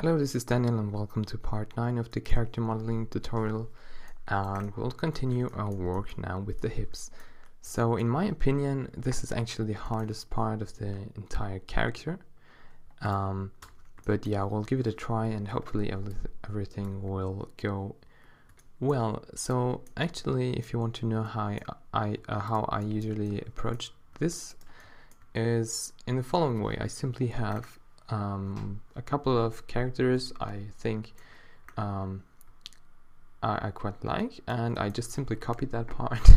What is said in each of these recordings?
Hello, this is Daniel and welcome to part 9 of the character modeling tutorial, and we'll continue our work now with the hips. So in my opinion, this is actually the hardest part of the entire character, but yeah, we'll give it a try and hopefully everything will go well. So actually, if you want to know how I usually approach this, is in the following way. I simply have a couple of characters I think I quite like, and I just simply copied that part,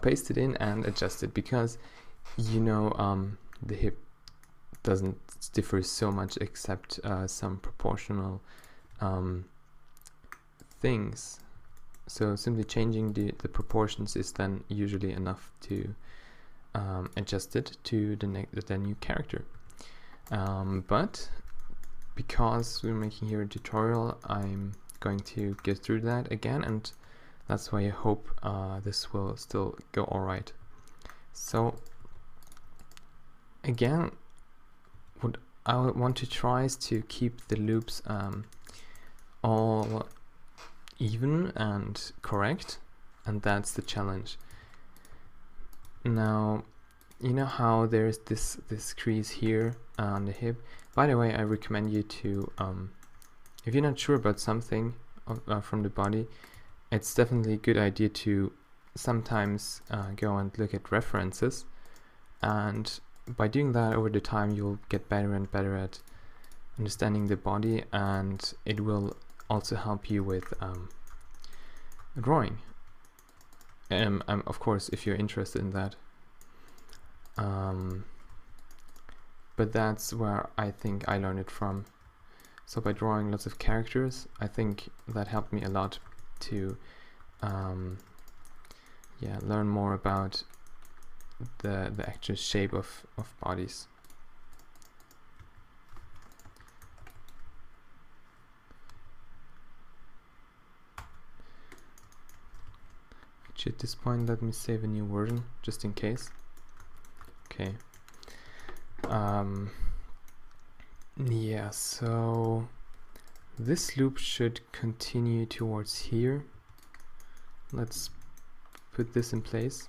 paste it in and adjust it, because the hip doesn't differ so much except some proportional things. So simply changing the proportions is then usually enough to adjust it to the new character. But because we're making here a tutorial, I'm going to get through that again, and that's why I hope this will still go alright. So again, what I want to try is to keep the loops all even and correct, and that's the challenge. Now, you know how there's this crease here on the hip. By the way, I recommend you to, if you're not sure about something from the body, it's definitely a good idea to sometimes go and look at references, and by doing that over the time you'll get better and better at understanding the body, and it will also help you with drawing. Of course, if you're interested in that. But that's where I think I learned it from. So by drawing lots of characters, I think that helped me a lot to learn more about the actual shape of bodies. Actually, at this point, let me save a new version just in case. Okay. Yeah, so this loop should continue towards here. Let's put this in place,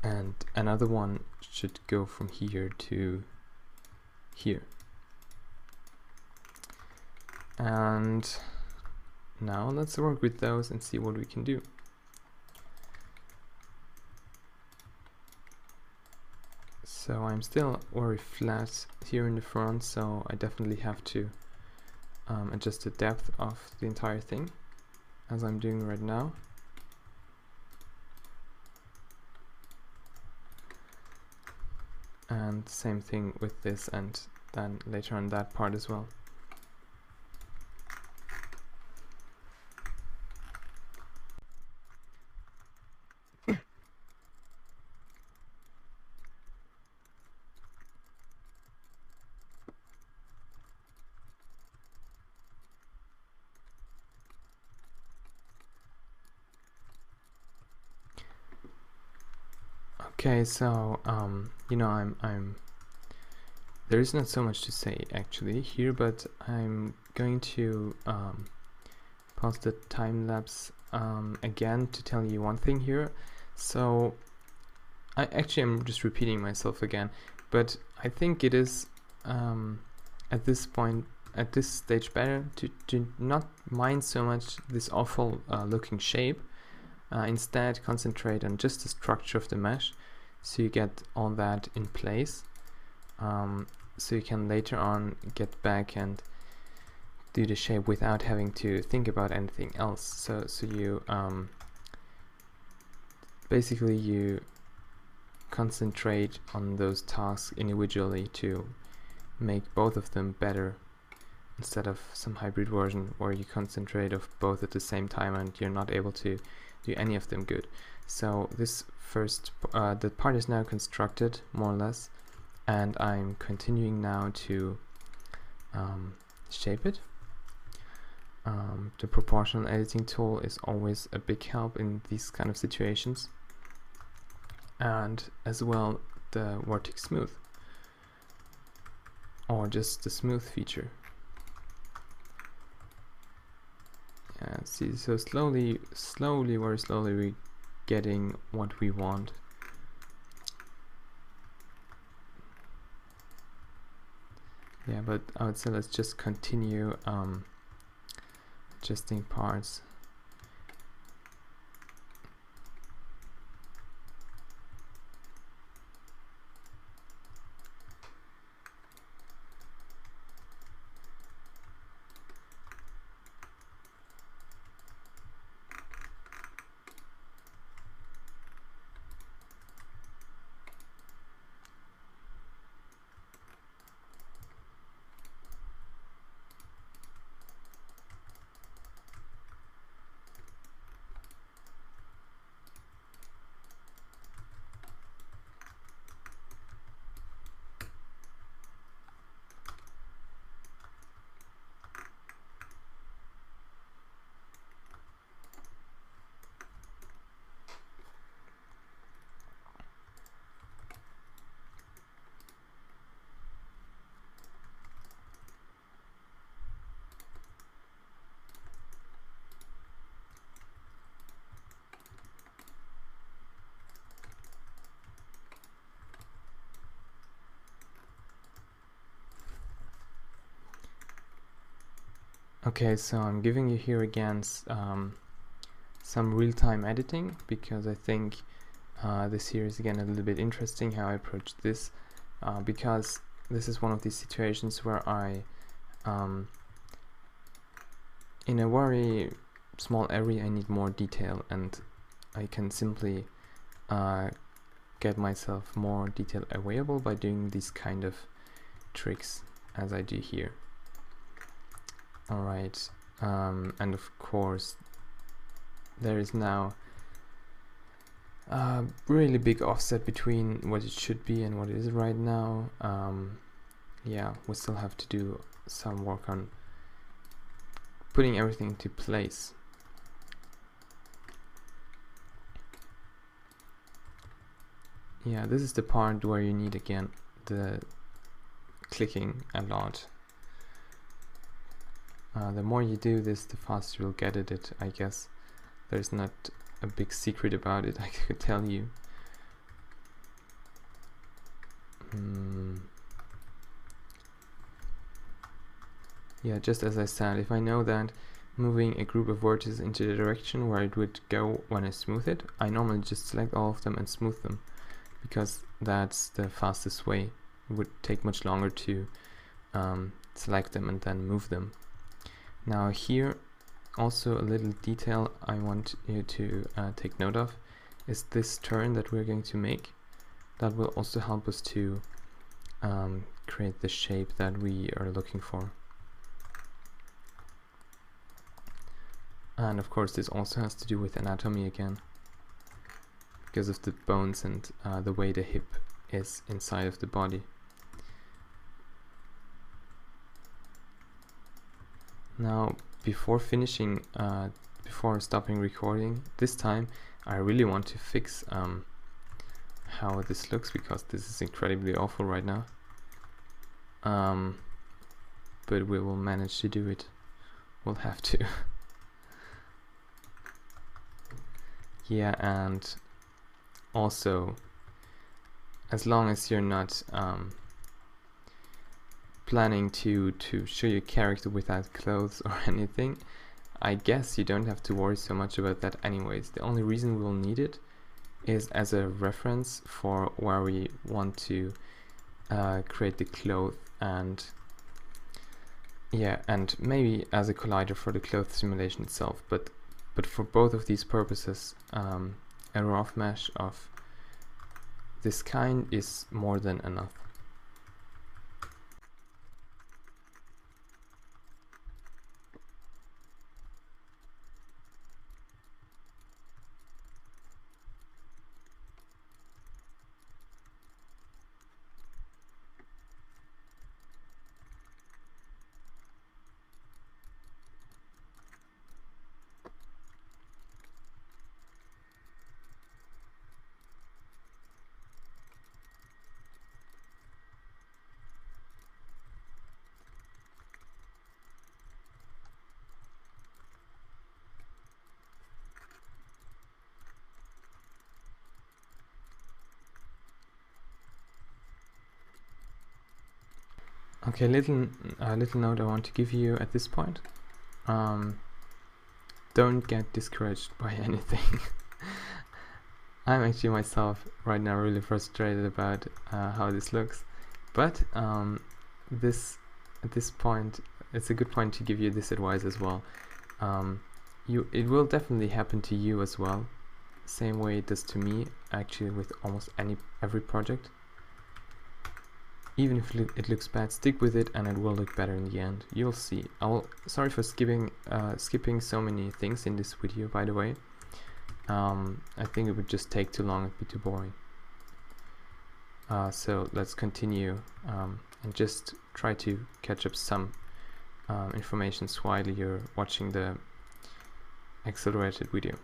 and another one should go from here to here. And now let's work with those and see what we can do. So I'm still very flat here in the front, so I definitely have to adjust the depth of the entire thing, as I'm doing right now. And same thing with this, and then later on that part as well. Okay, so there is not so much to say actually here, but I'm going to pause the time lapse again to tell you one thing here. So I'm just repeating myself again, but I think it is at this stage better to not mind so much this awful looking shape. Instead, concentrate on just the structure of the mesh, so you get all that in place, so you can later on get back and do the shape without having to think about anything else. So you basically you concentrate on those tasks individually to make both of them better, instead of some hybrid version where you concentrate of both at the same time and you're not able to do any of them good. So this first the part is now constructed more or less, and I'm continuing now to shape it. The proportional editing tool is always a big help in these kind of situations, and as well the vertex smooth. or just the smooth feature. Yeah, see, so slowly, very slowly we're getting what we want. Yeah, but I would say let's just continue adjusting parts. Okay, so I'm giving you here again some real-time editing, because I think this here is again a little bit interesting how I approach this, because this is one of these situations where I in a very small area I need more detail, and I can simply get myself more detail available by doing these kind of tricks as I do here. Alright, and of course there is now a really big offset between what it should be and what it is right now. Yeah, we still have to do some work on putting everything into place. Yeah, this is the part where you need again the clicking a lot. The more you do this, the faster you'll get at it, I guess. There's not a big secret about it, I could tell you. Yeah, just as I said, if I know that moving a group of vertices into the direction where it would go when I smooth it, I normally just select all of them and smooth them, because that's the fastest way. It would take much longer to select them and then move them. Now here, also a little detail I want you to take note of is this turn that we're going to make. That will also help us to create the shape that we are looking for. And of course this also has to do with anatomy again, because of the bones and the way the hip is inside of the body. Now, before finishing, before stopping recording, this time I really want to fix how this looks, because this is incredibly awful right now. But we will manage to do it. We'll have to. Yeah, and also, as long as you're not planning to show your character without clothes or anything, I guess you don't have to worry so much about that anyways. The only reason we'll need it is as a reference for where we want to create the cloth, and yeah, and maybe as a collider for the cloth simulation itself, but for both of these purposes, a rough mesh of this kind is more than enough. Okay, little note I want to give you at this point. Don't get discouraged by anything. I'm actually myself right now really frustrated about how this looks, but at this point, it's a good point to give you this advice as well. It will definitely happen to you as well, same way it does to me, actually, with almost every project. Even if it looks bad, stick with it and it will look better in the end. You'll see. Sorry for skipping so many things in this video, by the way. I think it would just take too long, it'd be too boring. So let's continue and just try to catch up some information while you're watching the accelerated video.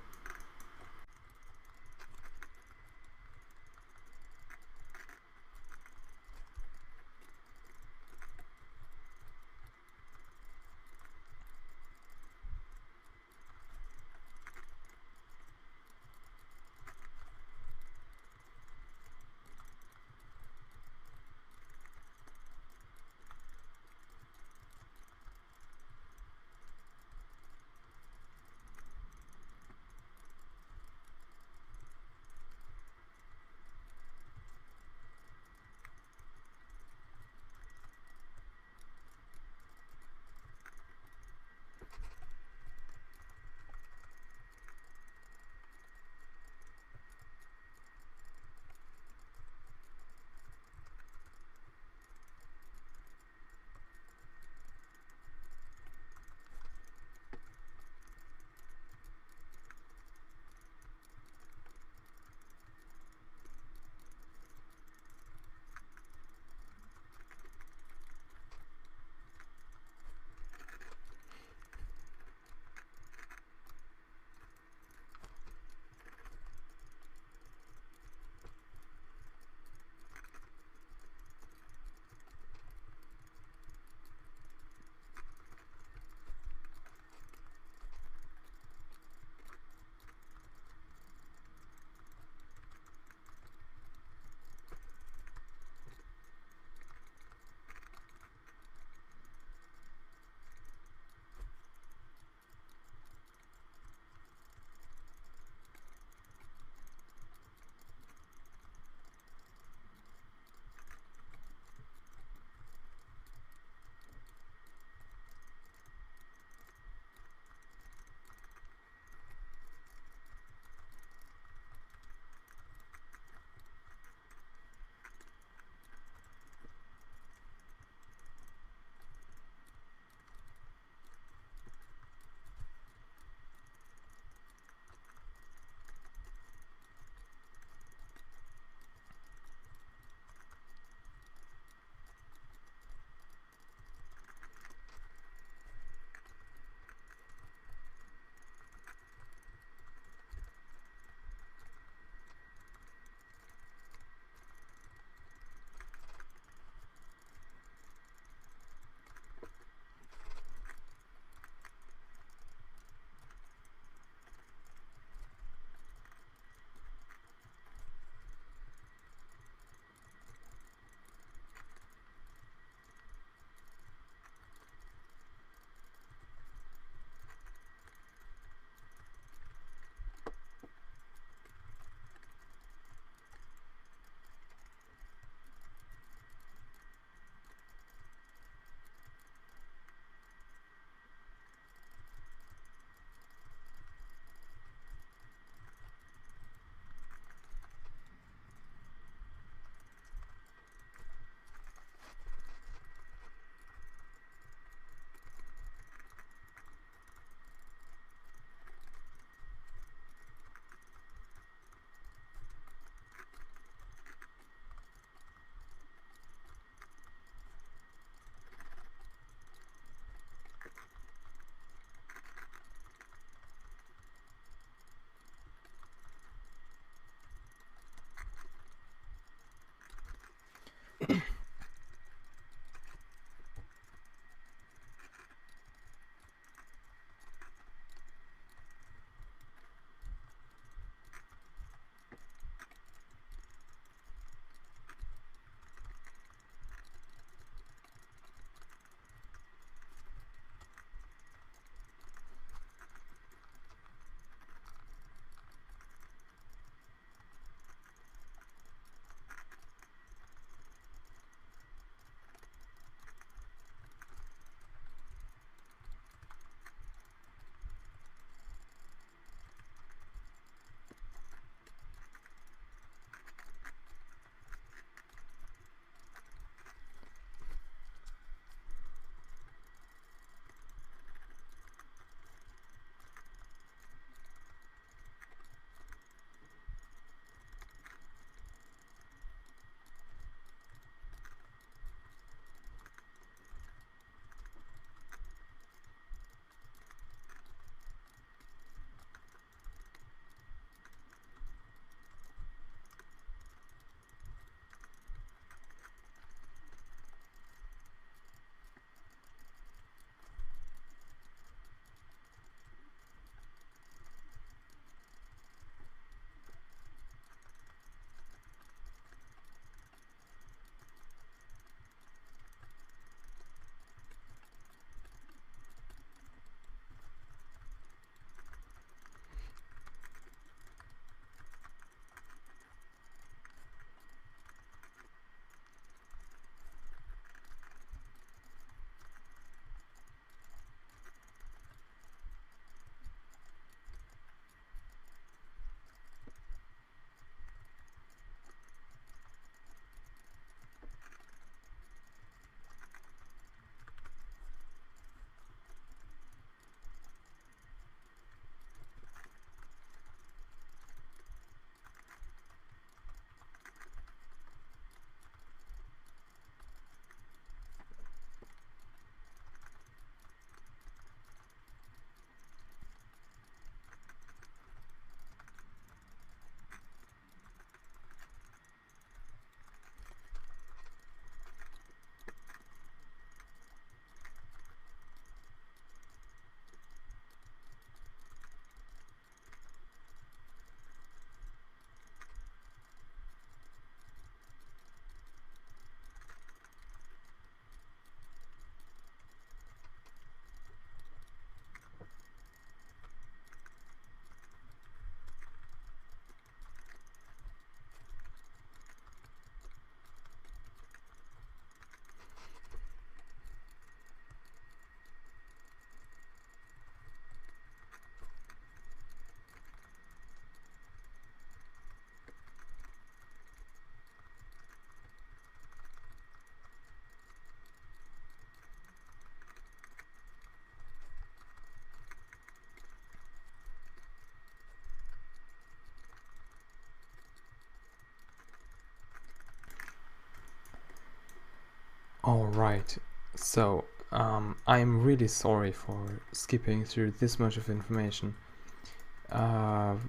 Alright, so I'm really sorry for skipping through this much of information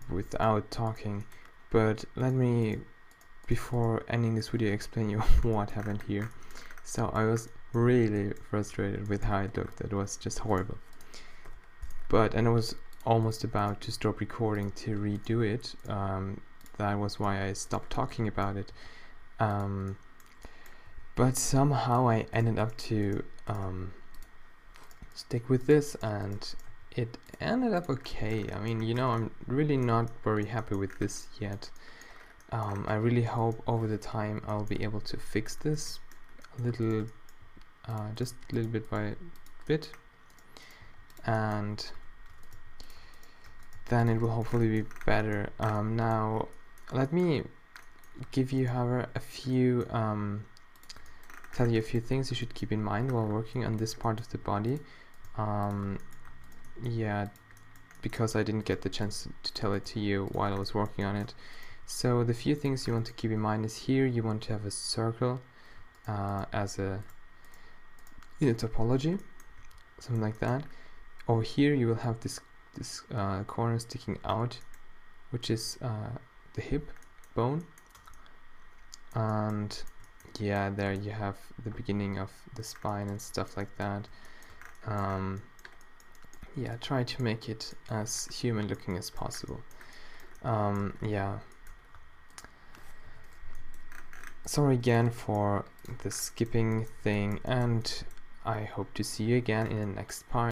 without talking, but let me, before ending this video, explain you what happened here. So I was really frustrated with how it looked. It was just horrible. And I was almost about to stop recording to redo it. That was why I stopped talking about it. But somehow I ended up to stick with this, and it ended up okay. I mean, you know, I'm really not very happy with this yet. I really hope over the time I'll be able to fix this a little, just a little bit by bit, and then it will hopefully be better. Now, let me give you, however, a few, tell you a few things you should keep in mind while working on this part of the body. Yeah, because I didn't get the chance to tell it to you while I was working on it. So the few things you want to keep in mind is here you want to have a circle as a topology, something like that. Over here you will have this corner sticking out, which is the hip bone, and yeah, there you have the beginning of the spine and stuff like that. Yeah, try to make it as human looking as possible. Yeah, sorry again for the skipping thing, and I hope to see you again in the next part.